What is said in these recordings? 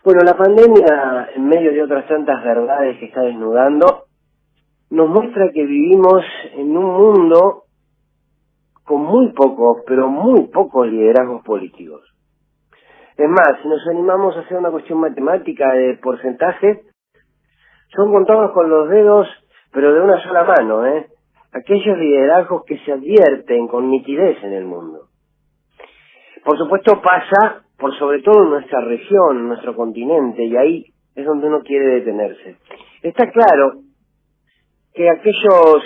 Bueno, la pandemia, en medio de otras tantas verdades que está desnudando, nos muestra que vivimos en un mundo con muy pocos, pero muy pocos liderazgos políticos. Es más, si nos animamos a hacer una cuestión matemática de porcentaje, son contados con los dedos, pero de una sola mano, aquellos liderazgos que se advierten con nitidez en el mundo. Por supuesto pasa por sobre todo en nuestra región, en nuestro continente, y ahí es donde uno quiere detenerse. Está claro que aquellos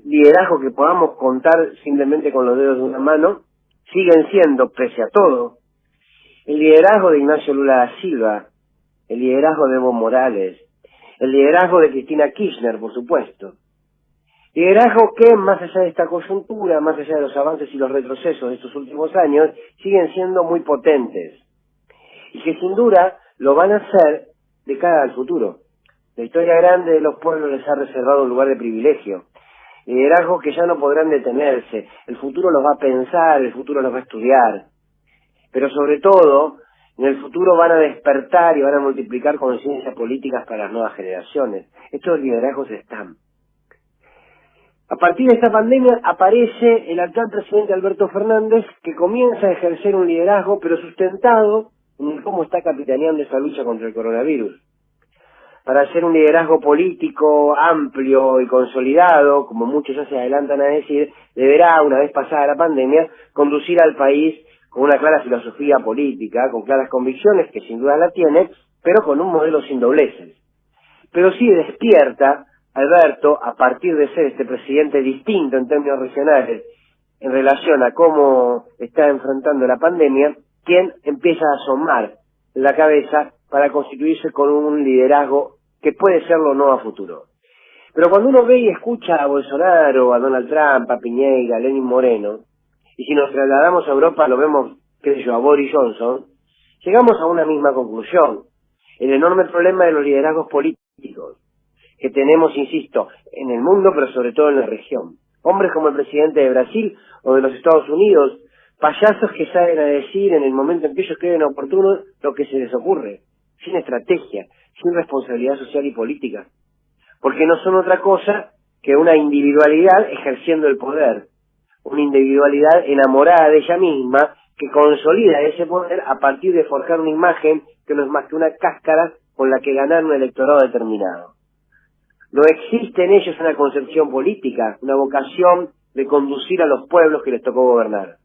liderazgos que podamos contar simplemente con los dedos de una mano, siguen siendo, pese a todo, el liderazgo de Ignacio Lula da Silva, el liderazgo de Evo Morales, el liderazgo de Cristina Kirchner, por supuesto. Liderazgo que, más allá de esta coyuntura, más allá de los avances y los retrocesos de estos últimos años, siguen siendo muy potentes. Y que sin duda lo van a hacer de cara al futuro. La historia grande de los pueblos les ha reservado un lugar de privilegio. Liderazgos que ya no podrán detenerse. El futuro los va a pensar, el futuro los va a estudiar. Pero sobre todo, en el futuro van a despertar y van a multiplicar conciencias políticas para las nuevas generaciones. Estos liderazgos están. A partir de esta pandemia aparece el actual presidente Alberto Fernández, que comienza a ejercer un liderazgo, pero sustentado en cómo está capitaneando esa lucha contra el coronavirus. Para hacer un liderazgo político amplio y consolidado, como muchos ya se adelantan a decir, deberá, una vez pasada la pandemia, conducir al país con una clara filosofía política, con claras convicciones, que sin duda la tiene, pero con un modelo sin dobleces. Pero sí despierta Alberto, a partir de ser este presidente distinto en términos regionales en relación a cómo está enfrentando la pandemia, quien empieza a asomar la cabeza para constituirse con un liderazgo que puede serlo o no a futuro. Pero cuando uno ve y escucha a Bolsonaro, a Donald Trump, a Piñera, a Lenín Moreno, y si nos trasladamos a Europa lo vemos, qué sé yo, a Boris Johnson, llegamos a una misma conclusión: el enorme problema de los liderazgos políticos que tenemos, insisto, en el mundo, pero sobre todo en la región. Hombres como el presidente de Brasil o de los Estados Unidos, payasos que salen a decir en el momento en que ellos creen oportuno lo que se les ocurre, sin estrategia, sin responsabilidad social y política, porque no son otra cosa que una individualidad ejerciendo el poder, una individualidad enamorada de ella misma, que consolida ese poder a partir de forjar una imagen que no es más que una cáscara con la que ganar un electorado determinado. No existe en ellos una concepción política, una vocación de conducir a los pueblos que les tocó gobernar.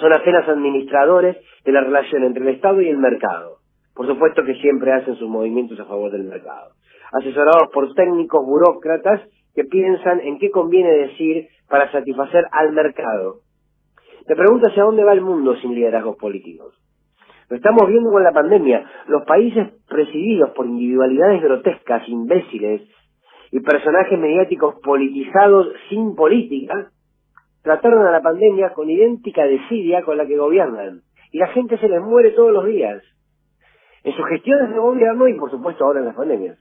Son apenas administradores de la relación entre el Estado y el mercado. Por supuesto que siempre hacen sus movimientos a favor del mercado. Asesorados por técnicos burócratas que piensan en qué conviene decir para satisfacer al mercado. Me pregunto hacia dónde va el mundo sin liderazgos políticos. Lo estamos viendo con la pandemia. Los países presididos por individualidades grotescas, imbéciles y personajes mediáticos politizados sin política, trataron a la pandemia con idéntica desidia con la que gobiernan. Y la gente se les muere todos los días. En sus gestiones de gobierno y por supuesto ahora en las pandemias.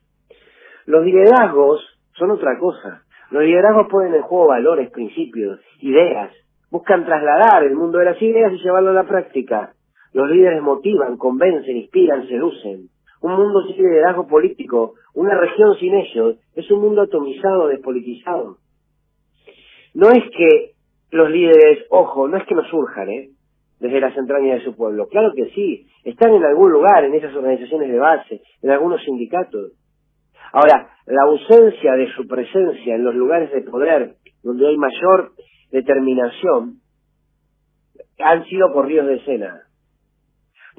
Los liderazgos son otra cosa. Los liderazgos ponen en juego valores, principios, ideas. Buscan trasladar el mundo de las ideas y llevarlo a la práctica. Los líderes motivan, convencen, inspiran, seducen. Un mundo sin liderazgo político, una región sin ellos, es un mundo atomizado, despolitizado. No es que los líderes, ojo, no es que no surjan, desde las entrañas de su pueblo. Claro que sí, están en algún lugar, en esas organizaciones de base, en algunos sindicatos. Ahora, la ausencia de su presencia en los lugares de poder, donde hay mayor determinación, han sido corridos de escena.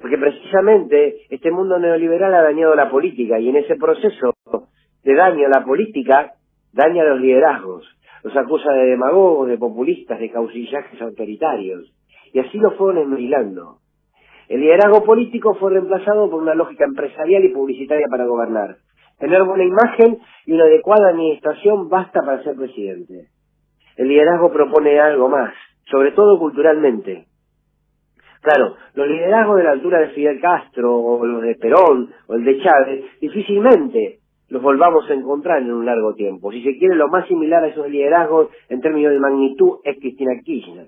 Porque precisamente este mundo neoliberal ha dañado la política y en ese proceso de daño a la política, daña a los liderazgos. Los acusa de demagogos, de populistas, de causillajes autoritarios. Y así lo fueron esmerilando. El liderazgo político fue reemplazado por una lógica empresarial y publicitaria para gobernar. Tener buena imagen y una adecuada administración basta para ser presidente. El liderazgo propone algo más, sobre todo culturalmente. Claro, los liderazgos de la altura de Fidel Castro, o los de Perón, o el de Chávez, difícilmente los volvamos a encontrar en un largo tiempo. Si se quiere, lo más similar a esos liderazgos en términos de magnitud es Cristina Kirchner.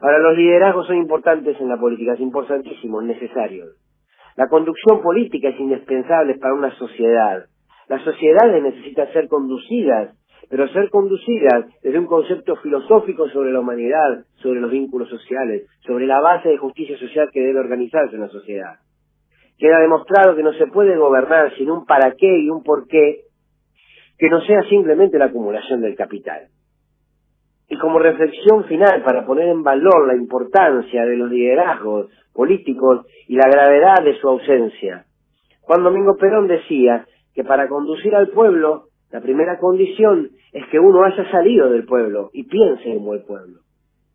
Ahora, los liderazgos son importantes en la política, es importantísimos, necesarios. La conducción política es indispensable para una sociedad. Las sociedades necesitan ser conducidas, pero ser conducidas desde un concepto filosófico sobre la humanidad, sobre los vínculos sociales, sobre la base de justicia social que debe organizarse una sociedad. Queda demostrado que no se puede gobernar sin un para qué y un por qué que no sea simplemente la acumulación del capital. Y como reflexión final, para poner en valor la importancia de los liderazgos políticos y la gravedad de su ausencia, Juan Domingo Perón decía que para conducir al pueblo, la primera condición es que uno haya salido del pueblo y piense como el pueblo.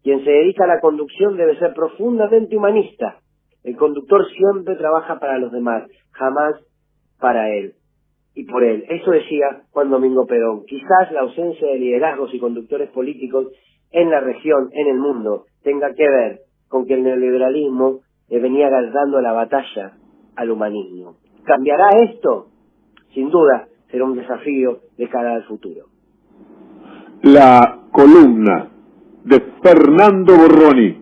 Quien se dedica a la conducción debe ser profundamente humanista. El conductor siempre trabaja para los demás, jamás para él y por él. Eso decía Juan Domingo Perón. Quizás la ausencia de liderazgos y conductores políticos en la región, en el mundo, tenga que ver con que el neoliberalismo le venía dando la batalla al humanismo. ¿Cambiará esto? Sin duda, será un desafío de cara al futuro. La columna de Fernando Borroni.